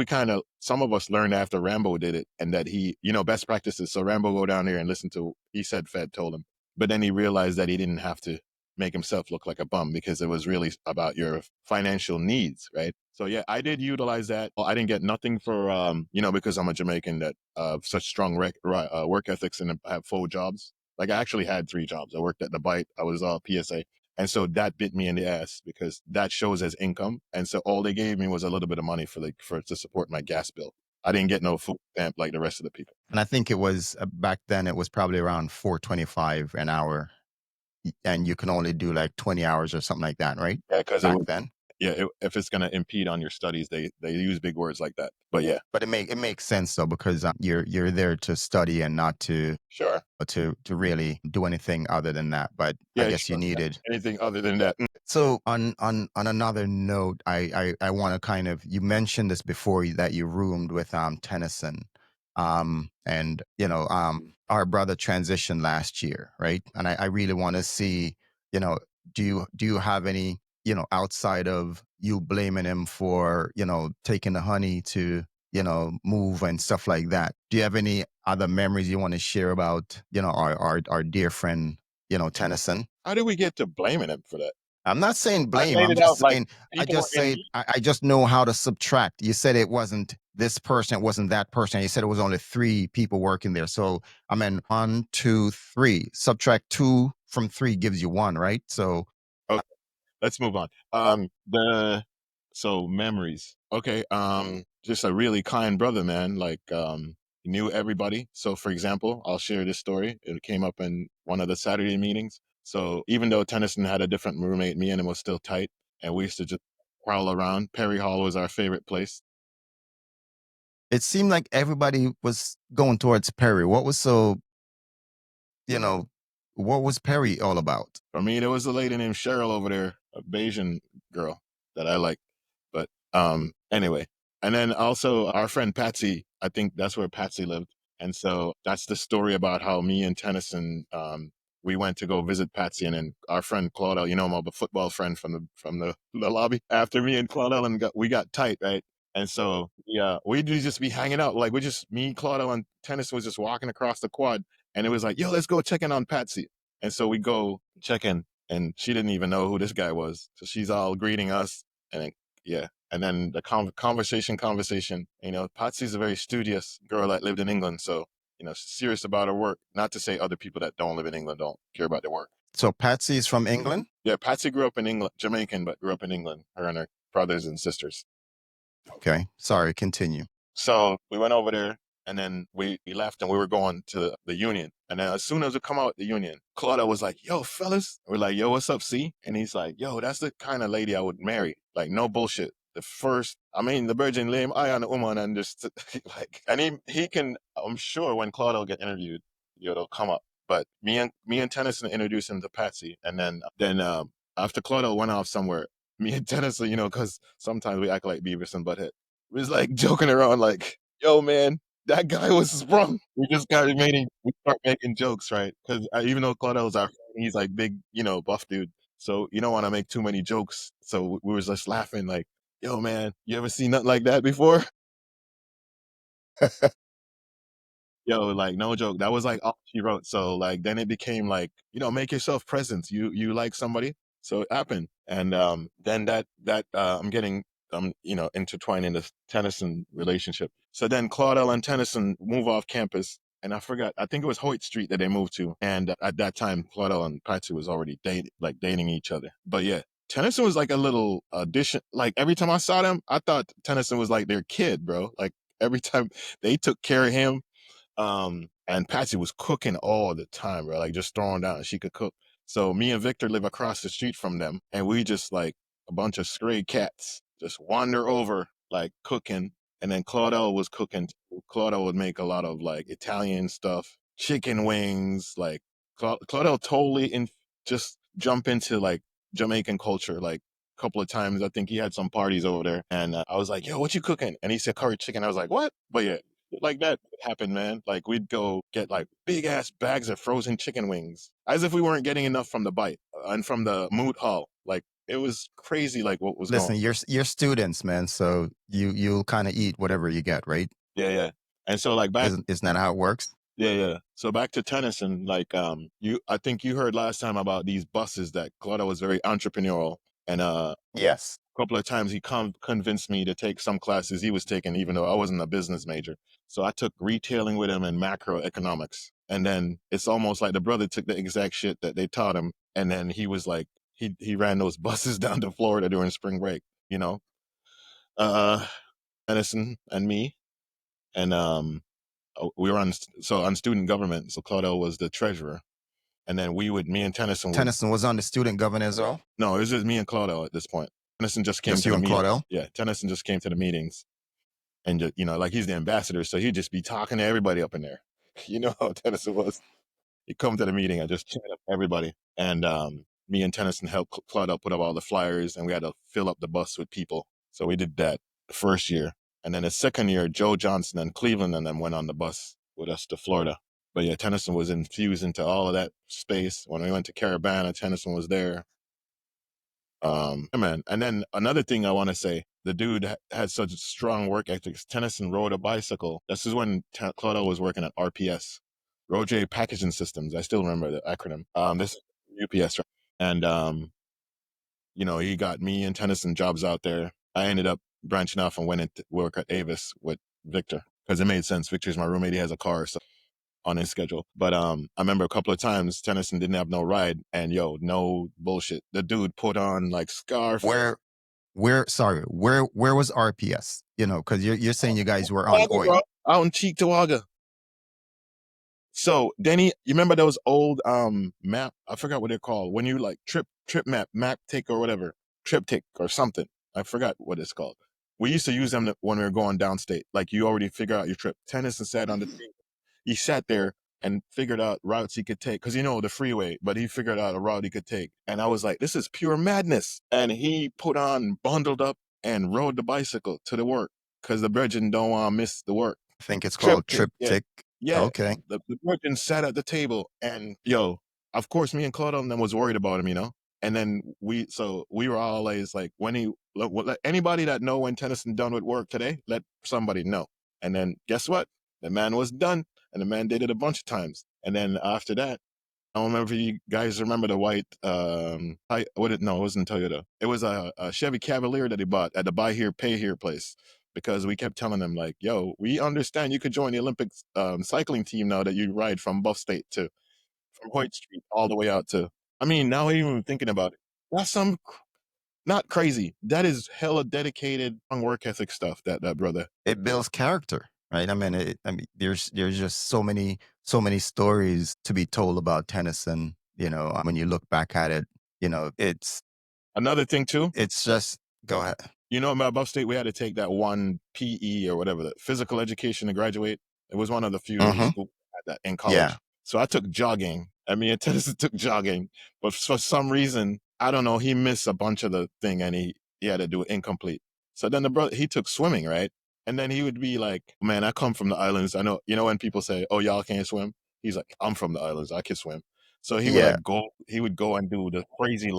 some of us learned after Rambo did it, and that he, best practices. So Rambo go down there and listen to, he said Fed told him, but then he realized that he didn't have to make himself look like a bum because it was really about your financial needs, right? So yeah, I did utilize that. Well, I didn't get nothing for because I'm a Jamaican that such strong work ethics and have 4 jobs. Like I actually had 3 jobs. I worked at the Bite. I was PSA. And so that bit me in the ass because that shows as income. And so all they gave me was a little bit of money for to support my gas bill. I didn't get no food stamp like the rest of the people. And I think it was back then. It was probably around 4.25 an hour, and you can only do like 20 hours or something like that, right? Yeah, because Back then. if it's gonna impede on your studies, they use big words like that. But yeah, But it makes sense though, because you're there to study and not to sure. to really do anything other than that. But I Yeah, guess you sure. needed. Anything other than that. So on another note, I want to kind of, you mentioned this before, that you roomed with Tennyson, and our brother transitioned last year, right? And I really want to see, do you have any, outside of you blaming him for taking the honey to move and stuff like that, do you have any other memories you want to share about our dear friend Tennyson? How did we get to blaming him for that? I'm not saying I blame. laid I'm it out just like saying, I people were just in say, I just know how to subtract. You said it wasn't this person, it wasn't that person. You said it was only 3 people working there. So I mean, 1, 2, 3. Subtract 2 from 3 gives you 1, right? So Okay, let's move on. The so memories. Okay, just a really kind brother, man. Like, he knew everybody. So, for example, I'll share this story. It came up in one of the Saturday meetings. So, even though Tennyson had a different roommate, me and him was still tight, and we used to just prowl around. Perry Hall was our favorite place. it seemed like everybody was going towards Perry. You know, what was Perry all about? For me, there was a lady named Cheryl over there, a Bayesian girl that I liked. But anyway, and then also our friend Patsy, I think that's where Patsy lived. And so that's the story about how me and Tennyson, we went to go visit Patsy, and then our friend Claudel, the football friend from the lobby. After me and Claudel and we got tight, right? And so yeah, we'd just be hanging out, like me, Claudel, and Tennyson was just walking across the quad, and it was like, yo, let's go check in on Patsy. And so we go check in, and she didn't even know who this guy was. So she's all greeting us, and then, yeah. And then the conversation. Patsy's a very studious girl that lived in England, so she's serious about her work. Not to say other people that don't live in England don't care about their work. So Patsy's from England? Yeah, Patsy grew up in England, Jamaican, but grew up in England. Her and her brothers and sisters. Okay. Sorry, continue. So we went over there, and then we left, and we were going to the Union. And then as soon as we come out the Union, Claudia was like, yo, fellas. We're like, yo, what's up, C? And he's like, yo, that's the kind of lady I would marry. Like, no bullshit. The Virgin lame eye on the woman, and just like, and he can, I'm sure when Claudia will get interviewed, it'll come up. But me and Tennyson introduced him to Patsy, and then after Claudia went off somewhere, me and Tennyson, because sometimes we act like Beavis and Butthead, was like joking around, like, "Yo, man, that guy was sprung." We just we start making jokes, right? Because even though Claudel's our friend, he's like big, buff dude. So you don't want to make too many jokes. So we was just laughing like, yo, man, you ever seen nothing like that before? Yo, like no joke. That was like all she wrote. So like then it became like, make yourself present. You like somebody. So it happened. And then that I'm getting intertwined in the Tennyson relationship. So then Claudel and Tennyson move off campus. And I forgot, I think it was Hoyt Street that they moved to. And at that time, Claudel and Patsy was already dating each other. But yeah, Tennyson was like a little addition. Like every time I saw them, I thought Tennyson was like their kid, bro. Like every time they took care of him. And Patsy was cooking all the time, bro, like just throwing down. She could cook. So me and Victor live across the street from them, and we just like a bunch of stray cats just wander over, like cooking. And then Claudel was cooking. Claudel would make a lot of like Italian stuff, chicken wings. Like Claudel totally just jump into like Jamaican culture, like a couple of times. I think he had some parties over there, and I was like, "Yo, what you cooking?" And he said curry chicken. I was like, "What?" But yeah, like that happened, man. Like we'd go get like big ass bags of frozen chicken wings, as if we weren't getting enough from the bite and from the moot hall. Like it was crazy, like what was going. Listen, you're students, man. So you'll kind of eat whatever you get, right? Yeah, yeah. And so like back, Isn't that how it works? yeah, yeah. So back to Tennyson, like I think you heard last time about these buses that Claudia was very entrepreneurial, and Yes. couple of times he convinced me to take some classes he was taking, even though I wasn't a business major. So I took retailing with him and macroeconomics. And then it's almost like the brother took the exact shit that they taught him. And then he was like, he ran those buses down to Florida during spring break, you know? Uh, Edison and me. And we were on student government. So Claudel was the treasurer. And then me and Tennyson would, Tennyson was on the student governor as well. no, it was just me and Claudel at this point. Tennyson just came Just to you the and meeting. Claudel. Yeah, Tennyson just came to the meetings. And just, like he's the ambassador, so he'd just be talking to everybody up in there. You know how Tennyson was. He'd come to the meeting and just chat up everybody. And me and Tennyson helped Claude put up all the flyers, and we had to fill up the bus with people. So we did that the first year. And then the second year, Joe Johnson and Cleveland and them went on the bus with us to Florida. But yeah, Tennyson was infused into all of that space. When we went to Caravana, Tennyson was there. Yeah, man. And then another thing I want to say, the dude had such strong work ethics. Tennyson rode a bicycle. This is when Claudio was working at RPS, Roger Packaging Systems. I still remember the acronym. This is UPS, right? And he got me and Tennyson jobs out there. I ended up branching off and went into work at Avis with Victor because it made sense. Victor's my roommate. He has a car, so on his schedule. But I remember a couple of times Tennyson didn't have no ride, and no bullshit. The dude put on like scarf. Where was RPS? Because you're saying you guys were on oil. Out in Cheektowaga. So Denny, you remember those old map? I forgot what they're called. When you like trip map take or whatever, trip tick or something. I forgot what it's called. We used to use them when we were going downstate. Like you already figure out your trip. Tennyson sat on the table. He sat there and figured out routes he could take because the freeway, but he figured out a route he could take. And I was like, this is pure madness. And he bundled up and rode the bicycle to the work because the brethren don't want to miss the work. I think it's called Yeah. triptych. Yeah. Okay. The brethren sat at the table and of course me and Claude and them was worried about him, And then we were always like, when let anybody that know when Tennyson done with work today, let somebody know. And then guess what? The man was done. And the man did it a bunch of times. And then after that, I don't remember if you guys remember the white, it wasn't Toyota. It was a Chevy Cavalier that he bought at the buy here, pay here place. Because we kept telling him like, yo, we understand you could join the Olympic cycling team now that you ride from Buff State from Hoyt Street all the way out to, now even thinking about it, that's not crazy. That is hella dedicated on work ethic stuff, that brother. It builds character, right? There's just so many stories to be told about Tennyson. When you look back at it, it's another thing too. It's just go ahead. About Buff State, we had to take that one PE or whatever, the physical education to graduate. It was one of the few schools that had that in college. Yeah. So I took jogging. And Tennyson took jogging, but for some reason, I don't know, he missed a bunch of the thing and he had to do it incomplete. So then the brother, he took swimming, right? And then he would be like, man, I come from the islands. I know, when people say, oh, y'all can't swim? He's like, I'm from the islands. I can swim. So he would go and do the crazy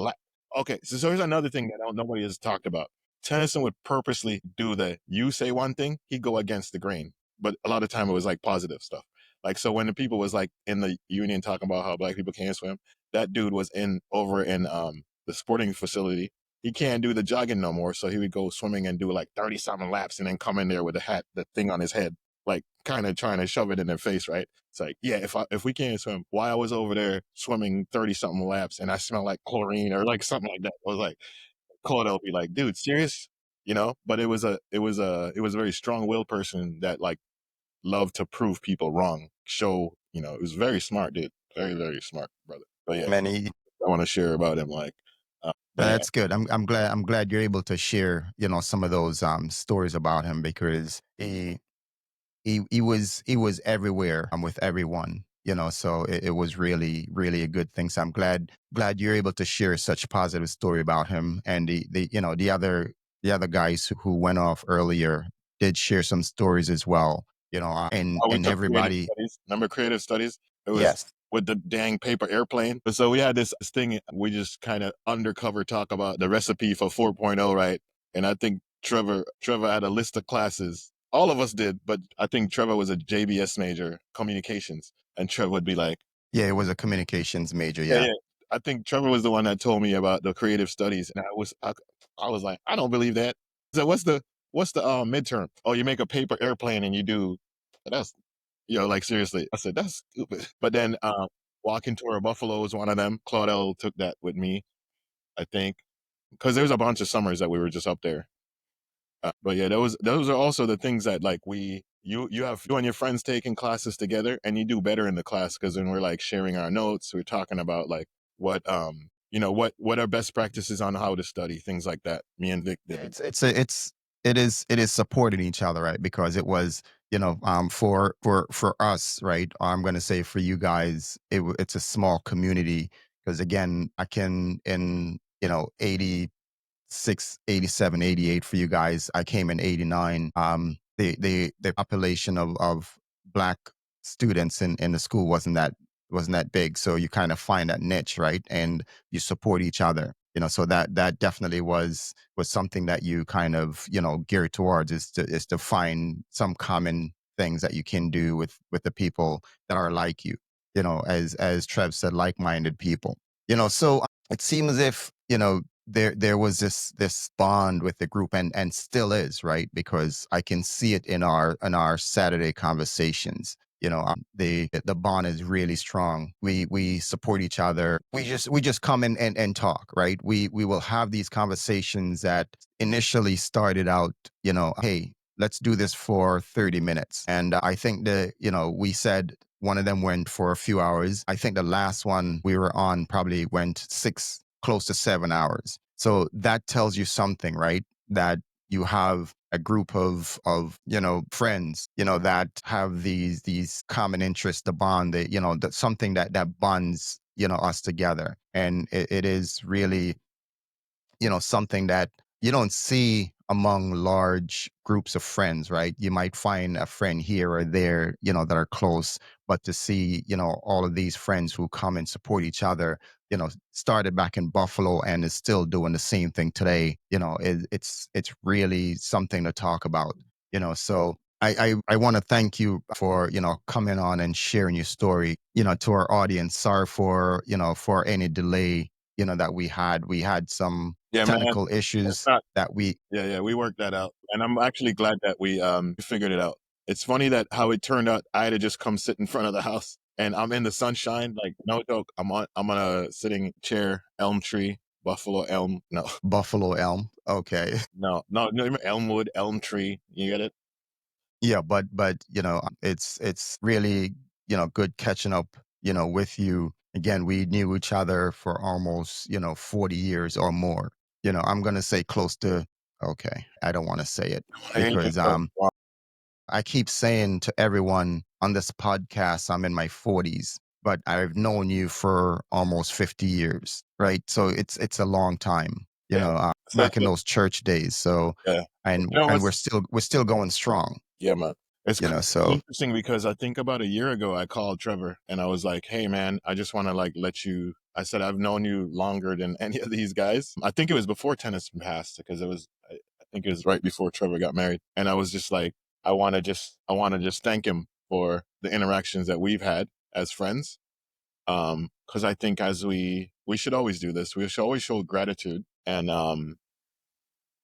Okay, so here's another thing that nobody has talked about. Tennyson would purposely do the you say one thing, he'd go against the grain. But a lot of time it was like positive stuff. Like so when the people was like in the union talking about how black people can't swim, that dude was in over in the sporting facility. He can't do the jogging no more, so he would go swimming and do like 30 something laps and then come in there with a hat, the thing on his head, like kind of trying to shove it in their face, right? It's like, yeah, if we can't swim, why I was over there swimming 30 something laps and I smell like chlorine or like something like that. I was like, Claude will be like, dude, serious? You know, but it was a very strong willed person that like loved to prove people wrong. Show, you know, it was very smart, dude. Very, very smart, brother. But yeah, Many. I want to share about him. Like, but yeah, That's good. I'm glad you're able to share, some of those stories about him because he was everywhere with everyone, so it was really really a good thing. So I'm glad you're able to share such a positive story about him. And the other guys who went off earlier did share some stories as well, oh, we and took creative everybody. studies. Remember creative studies? It was Yes. with the dang paper airplane. So we had this thing. We just kind of undercover talk about the recipe for 4.0, right? And I think Trevor had a list of classes. All of us did, but I think Trevor was a JBS major, communications, and Trevor would be like, Yeah, it was a communications major. yeah, Yeah. yeah. I think Trevor was the one that told me about the creative studies, and I was like, I don't believe that. So what's the midterm? Oh, you make a paper airplane and you do that's like seriously. I said that's stupid. But then walking tour of Buffalo was one of them. Claudel took that with me, I think, because there's a bunch of summers that we were just up there. But yeah, those are also the things that like you have you and your friends taking classes together, and you do better in the class because then we're like sharing our notes. We're talking about like what are best practices on how to study, things like that. Me and Vic Yeah, did. it is supporting each other, right? Because it was, for us, right? I'm going to say for you guys, it's a small community because again, I can in 86, 87, 88 for you guys. I came in 89. The population of black students in the school wasn't that big. So you kind of find that niche, right? And you support each other. So that definitely was something that you kind of, geared towards is to find some common things that you can do with the people that are like you, as Trev said, like-minded people. So it seems as if, there was this bond with the group, and still is, right? Because I can see it in our Saturday conversations. The bond is really strong. We support each other. We just come in and talk, right? We will have these conversations that initially started out, hey, let's do this for 30 minutes. And I think we said one of them went for a few hours. I think the last one we were on probably went close to 7 hours. So that tells you something, right? That you have a group of friends, that have these common interests, the bond, that that's something that bonds us together. And it is really something that you don't see among large groups of friends, right? You might find a friend here or there, that are close, but to see, all of these friends who come and support each other, started back in Buffalo and is still doing the same thing today, it's really something to talk about, so I want to thank you for, coming on and sharing your story, to our audience. Sorry for any delay, that we had some Yeah, man. technical It's issues not. that we. Yeah, yeah, we worked that out, and I'm actually glad that we figured it out. It's funny that how it turned out. I had to just come sit in front of the house, and I'm in the sunshine. Like no joke, I'm on a sitting chair, elm tree, buffalo elm. No, Buffalo elm. Okay. no, elmwood, elm tree. You get it? Yeah, but it's really, good catching up, with you. Again, we knew each other for almost, 40 years or more. I'm gonna say close to. Okay, I don't want to say it Hey, you because I keep saying to everyone on this podcast, I'm in my 40s, but I've known you for almost 50 years, right? So it's a long time, yeah. So, back in those church days. So yeah. and You know and what's we're still going strong, Yeah, man. It's so interesting because I think about a year ago I called Trevor and I was like, "Hey, man, I just want to like let you I said, I've known you longer than any of these guys. I think it was before Tennyson passed because I think it was right before Trevor got married. And I was just like, I want to just thank him for the interactions that we've had as friends. Cause I think we should always do this. We should always show gratitude, and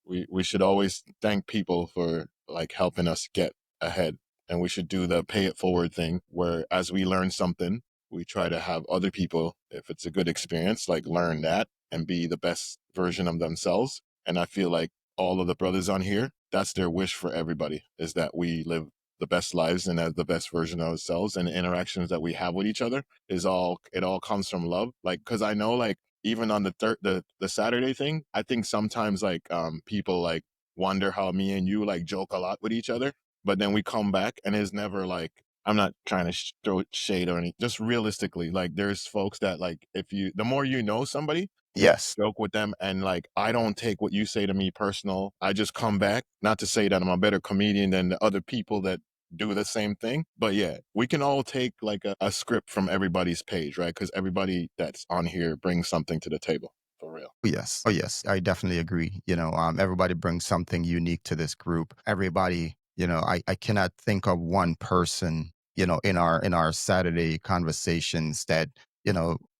we should always thank people for like helping us get ahead. And we should do the pay it forward thing where as we learn something, we try to have other people, if it's a good experience, like learn that and be the best version of themselves. And I feel like all of the brothers on here, that's their wish for everybody, is that we live the best lives and as the best version of ourselves, and the interactions that we have with each other it all comes from love. Like, cause I know like even on the Saturday thing, I think sometimes like people like wonder how me and you like joke a lot with each other, but then we come back and it's never like, I'm not trying to throw shade or anything. Just realistically, like there's folks that like if you the more you know somebody, Yes. joke with them, and like I don't take what you say to me personal. I just come back. Not to say that I'm a better comedian than the other people that do the same thing, but yeah, we can all take like a script from everybody's page, right? Because everybody that's on here brings something to the table, for real. Yes. Oh, yes. I definitely agree. Everybody brings something unique to this group. Everybody, I cannot think of one person, in our Saturday conversations that,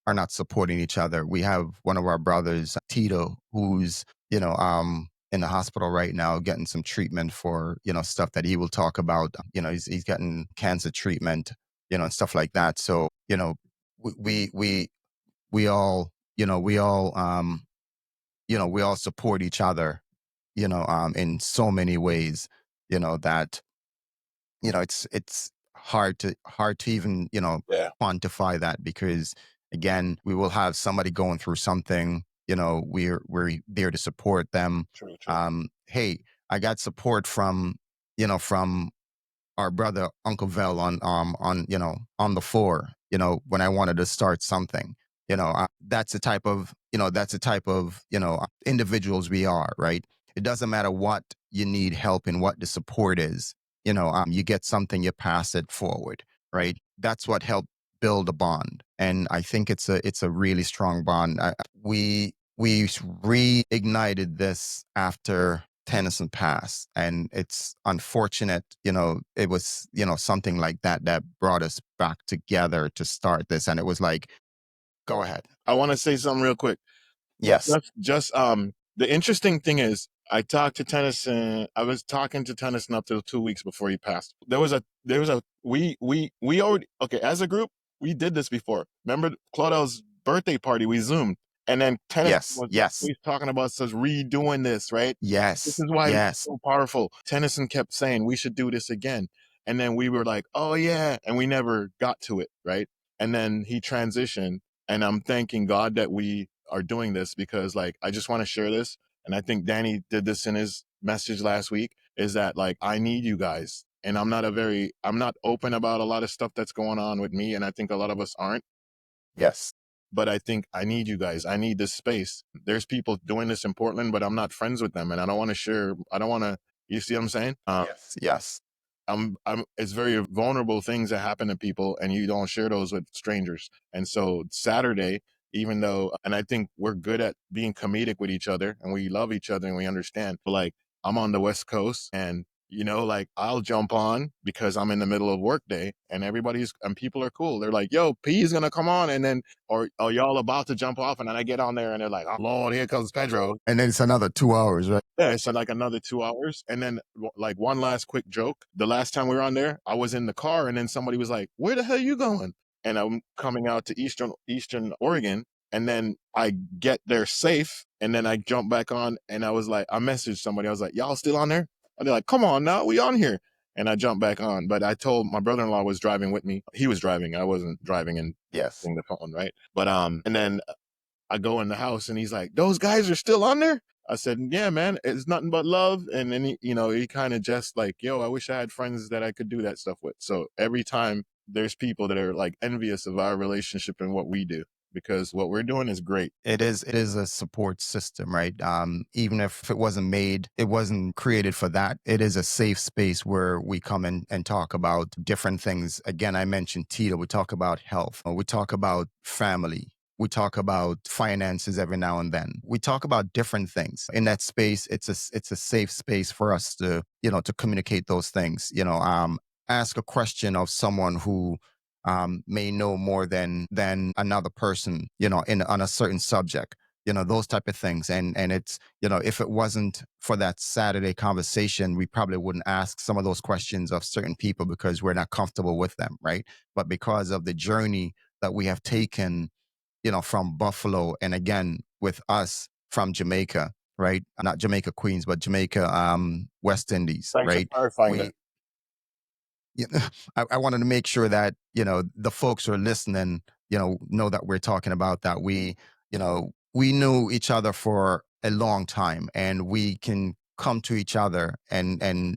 are not supporting each other. We have one of our brothers, Tito, who's, in the hospital right now getting some treatment for, stuff that he will talk about. He's getting cancer treatment, and stuff like that. So, we, we, we, we all, we all support each other, in so many ways, that, it's hard to even, Yeah, quantify that because again, we will have somebody going through something, we're there to support them. true, true. Hey, I got support from our brother Uncle Vel on the floor, when I wanted to start something. That's the type of individuals we are, right? It doesn't matter what you need help in, what the support is. You get something, you pass it forward, right? That's what helped build a bond, and I think it's a really strong bond. We reignited this after Tennyson passed. And it's unfortunate, it was, something like that that brought us back together to start this. And it was like, go ahead. I want to say something real quick. Yes. The interesting thing is I talked to Tennyson. I was talking to Tennyson up to 2 weeks before he passed. There was a we already, okay, as a group we did this before. Remember Claudel's birthday party? We zoomed, and then Tennyson Yes. was Yes. always talking about us redoing this, right? This Yes. is why it's Yes. so powerful. Tennyson kept saying we should do this again, and then we were like, oh yeah, and we never got to it, right? And then he transitioned, and I'm thanking God that we are doing this because like I just want to share this, and I think Danny did this in his message last week, is that like I need you guys, and I'm not open about a lot of stuff that's going on with me, and I think a lot of us aren't, Yes. but I think I need you guys. I need this space. There's people doing this in Portland, but I'm not friends with them, and I don't want to share. I don't want to. You see what I'm saying? Yes. Yes. It's very vulnerable things that happen to people, and you don't share those with strangers. And so Saturday, even though, and I think we're good at being comedic with each other, and we love each other, and we understand. But like, I'm on the West Coast, and like I'll jump on because I'm in the middle of work day, and people are cool. They're like, "Yo, P is gonna come on," and then or y'all about to jump off, and then I get on there, and they're like, "Oh Lord, here comes Pedro." And then it's another 2 hours, right? Yeah, so like another 2 hours. And then like one last quick joke. The last time we were on there, I was in the car and then somebody was like, where the hell you going? And I'm coming out to Eastern Oregon. And then I get there safe. And then I jump back on and I messaged somebody. I was like, y'all still on there? And they're like, come on now, we on here. And I jumped back on. But I told my brother-in-law was driving with me. He was driving. I wasn't driving and Yes. the phone, right? But and then I go in the house and he's like, those guys are still on there? I said, yeah, man, it's nothing but love. And then, he kind of just like, yo, I wish I had friends that I could do that stuff with. So every time there's people that are like envious of our relationship and what we do, because what we're doing is great. It is a support system, right? Even if it wasn't created for that. It is a safe space where we come in and talk about different things. Again, I mentioned Tito. We talk about health. We talk about family. We talk about finances every now and then. We talk about different things. In that space, it's a safe space for us to, to communicate those things. Ask a question of someone who may know more than another person, on a certain subject. Those type of things. And it's, if it wasn't for that Saturday conversation, we probably wouldn't ask some of those questions of certain people because we're not comfortable with them, right? But because of the journey that we have taken, from Buffalo, and again with us from Jamaica, right? Not Jamaica Queens, but Jamaica, West Indies, Thanks for right? clarifying that. We, I wanted to make sure that the folks who are listening, know that we're talking about that. We knew each other for a long time, and we can come to each other and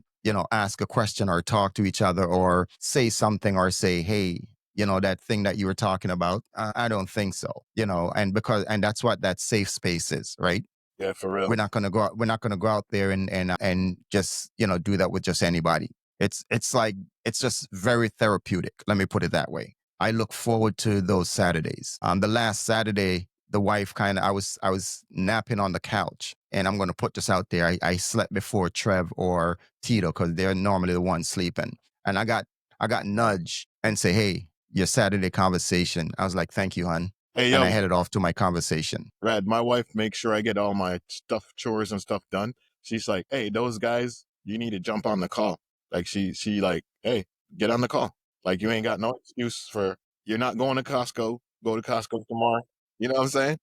ask a question or talk to each other or say something or say, hey, that thing that you were talking about, I don't think so, and that's what that safe space is, right? Yeah, for real. We're not gonna go out there and just do that with just anybody. It's like it's just very therapeutic, let me put it that way. I look forward to those Saturdays. The last Saturday, the wife kind of, I was napping on the couch, and I'm going to put this out there. I slept before Trev or Tito because they're normally the ones sleeping, and I got nudged and say, hey, your Saturday conversation. I was like, thank you, hon. Hey, And I yo, headed off to my conversation. Rad, my wife makes sure I get all my stuff, chores and stuff done. She's like, hey, those guys, you need to jump on the call. Like she like, hey, get on the call. Like you ain't got no excuse for you're not going to Costco. Go to Costco tomorrow. You know what I'm saying?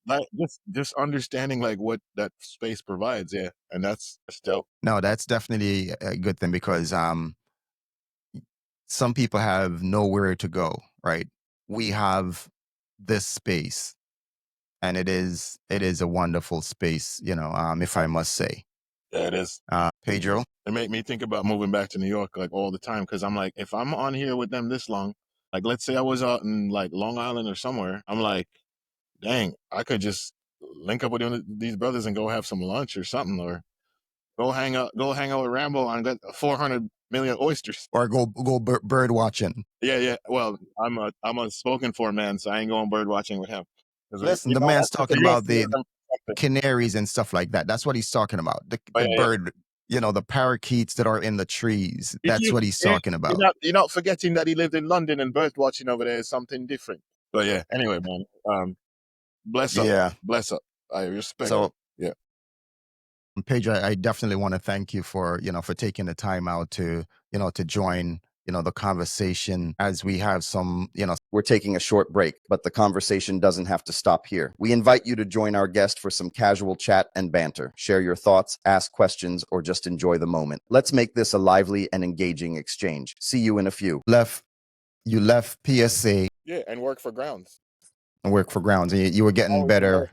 Like just understanding like what that space provides, yeah. And that's dope. No, that's definitely a good thing because some people have nowhere to go, right? We have this space, and it is a wonderful space, if I must say. Yeah, it is. Pedro. It made me think about moving back to New York like all the time because I'm like, if I'm on here with them this long, like let's say I was out in like Long Island or somewhere, I'm like, dang, I could just link up with these brothers and go have some lunch or something, or go hang out with Rambo and get 400 million oysters. Or go bird watching. Yeah, yeah. Well, I'm a spoken for man, so I ain't going bird watching with him. Listen, the man's That's a talking about the European something. canaries and stuff like that. That's what he's talking about. The, But the yeah, bird, the parakeets that are in the trees. yeah. That's what he's talking about. You're not forgetting that he lived in London and bird watching over there is something different. But yeah, anyway, man. Bless up, Yeah. bless up. I respect. So, Yeah. Pedro, I definitely want to thank you for taking the time out to join, the conversation as we have some, we're taking a short break, but the conversation doesn't have to stop here. We invite you to join our guest for some casual chat and banter. Share your thoughts, ask questions, or just enjoy the moment. Let's make this a lively and engaging exchange. See you in a few. You left PSA Yeah, and work for grounds. and work for grounds, and you were getting better.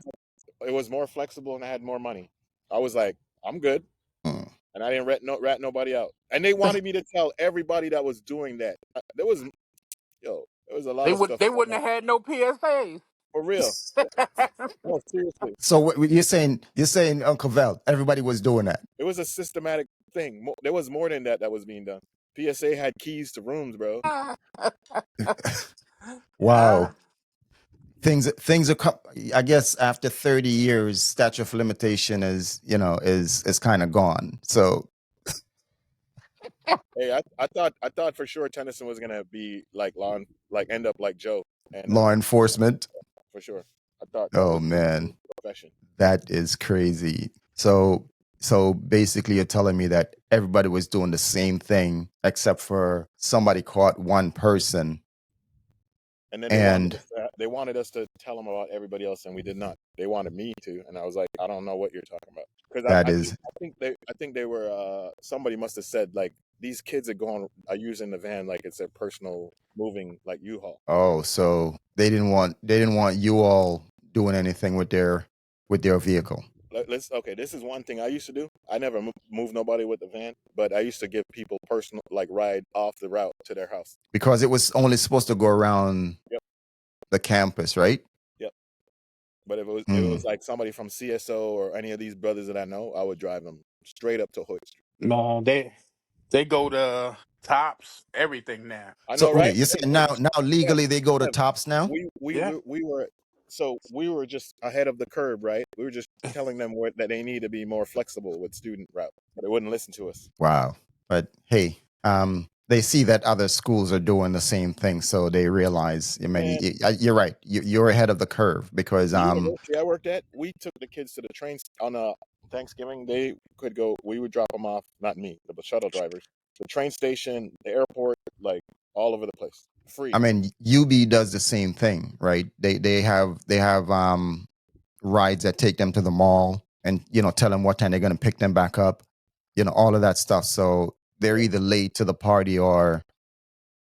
It was more flexible and I had more money. I was like, I'm good. Mm. And I didn't rat nobody out. And they wanted me to tell everybody that was doing that. There was a lot They of would stuff they going wouldn't on. have had no PSAs. For real. No, seriously. So what you're saying Uncle Vel, everybody was doing that. It was a systematic thing. There was more than that was being done. PSA had keys to rooms, bro. Wow. Things are I guess after 30 years statute of limitation is kind of gone. So Hey, I thought for sure Tennyson was gonna be like end up like Joe, and law enforcement. for sure. I thought that Oh was man, his profession. that is crazy. So basically you're telling me that everybody was doing the same thing except for somebody caught one person. And then And they wanted us to tell them about everybody else, and we did not. They wanted me to, and I was like, I don't know what you're talking about, because that I think is they were somebody must have said like these kids are using the van like it's their personal moving like U-Haul. oh, so they didn't want you all doing anything with their vehicle. Okay, this is one thing I used to do. I never moved nobody with the van, but I used to give people personal like ride off the route to their house. Because it was only supposed to go around Yep, the campus, right? yep. But if it Hmm. was like somebody from CSO or any of these brothers that I know, I would drive them straight up to Hoyt Street. No, they go to Tops, everything now. I So know, wait, right? you're saying now Yeah, legally they go to yeah. Tops now? We we Yeah. we, we were So we were just ahead of the curve, right? We were just telling them that they need to be more flexible with student route, but they wouldn't listen to us. Wow. But hey, they see that other schools are doing the same thing, so they realize. I mean, Man, you're right. You're ahead of the curve because the university I worked at, we took the kids to the trains on Thanksgiving. They could go. We would drop them off. Not me, the shuttle drivers. The train station, the airport, like all over the place, free. I mean, UB does the same thing, right? They have rides that take them to the mall and tell them what time they're going to pick them back up, all of that stuff. So they're either late to the party or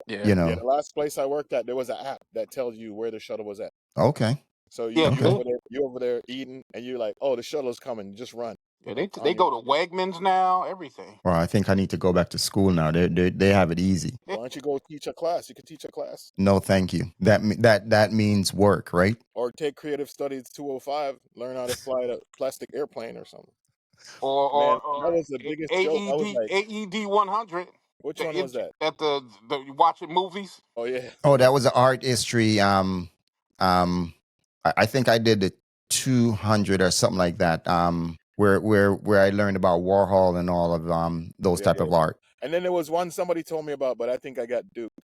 Yeah. Yeah, the last place I worked at, there was an app that tells you where the shuttle was at. Okay. So Yeah, Okay. you over there eating, and you're like, oh, the shuttle's coming, just run. Yeah, they go to Wegmans now, everything. Well, I think I need to go back to school now. They have it easy. Why don't you go teach a class? You could teach a class No, thank you. That means work, right? or take creative studies 205, learn how to fly a plastic airplane or something. Man, that was the biggest joke. I was like, AED 100. which one was that? At the watching movies. Oh yeah, Oh, that was an art history. I think I did the 200 or something like that. Where I learned about Warhol and all of those Yeah, type yeah. of art. And then there was one somebody told me about, but I think I got duped.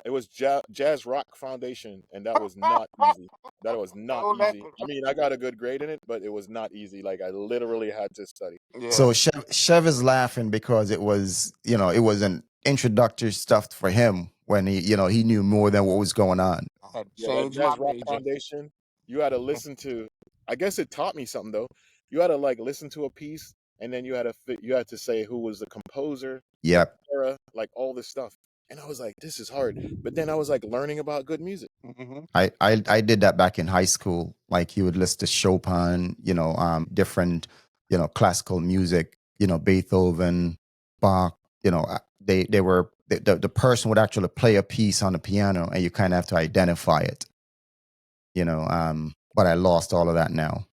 It was Jazz Rock Foundation, and that was not easy. That was not Oh, easy. I mean, I got a good grade in it, but it was not easy. Like I literally had to study. yeah. So Chev is laughing because it was an introductory stuff for him when he knew more than what was going on. I had to Yeah, that change my Jazz Rock major. Foundation, you had to listen to. I guess it taught me something though. You had to like listen to a piece, and then you had to say who was the composer, Yep. era, like all this stuff. And I was like, this is hard. But then I was like learning about good music. Mm-hmm. I did that back in high school. Like you would listen to Chopin, different, classical music, Beethoven, Bach. They were the person would actually play a piece on the piano, and you kind of have to identify it. But I lost all of that now.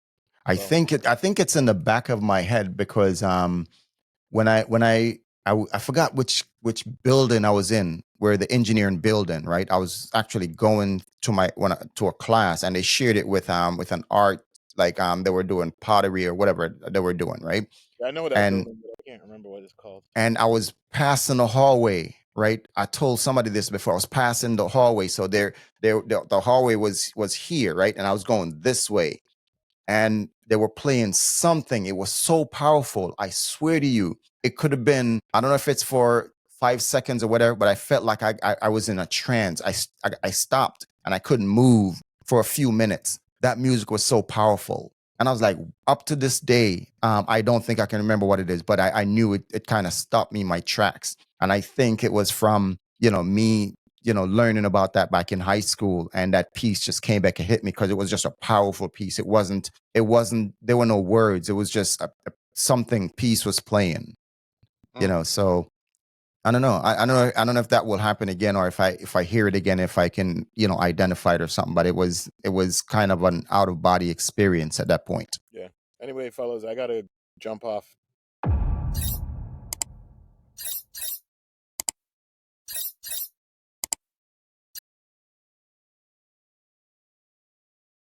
I So think it's in the back of my head because when I forgot which building I was in, where the engineering building, right? I was actually going to a class, and they shared it with an art, like they were doing pottery or whatever they were doing, right? I know that And building, but I can't remember what it's called. I was passing the hallway, right? I told somebody this before. I was passing the hallway, so the hallway was here, right? And I was going this way, and they were playing something. It was so powerful. I swear to you, it could have been, I don't know if it's for 5 seconds or whatever, but I felt like I was in a trance. I stopped and I couldn't move for a few minutes. That music was so powerful. And I was like, up to this day, I don't think I can remember what it is, but I knew it kind of stopped me in my tracks. And I think it was from, me, learning about that back in high school. And that piece just came back and hit me because it was just a powerful piece. It wasn't, there were no words. It was just something piece was playing, so I don't know. I don't know if that will happen again, or if I hear it again, if I can, identify it or something. But it was kind of an out of body experience at that point. Yeah. Anyway, fellas, I gotta jump off.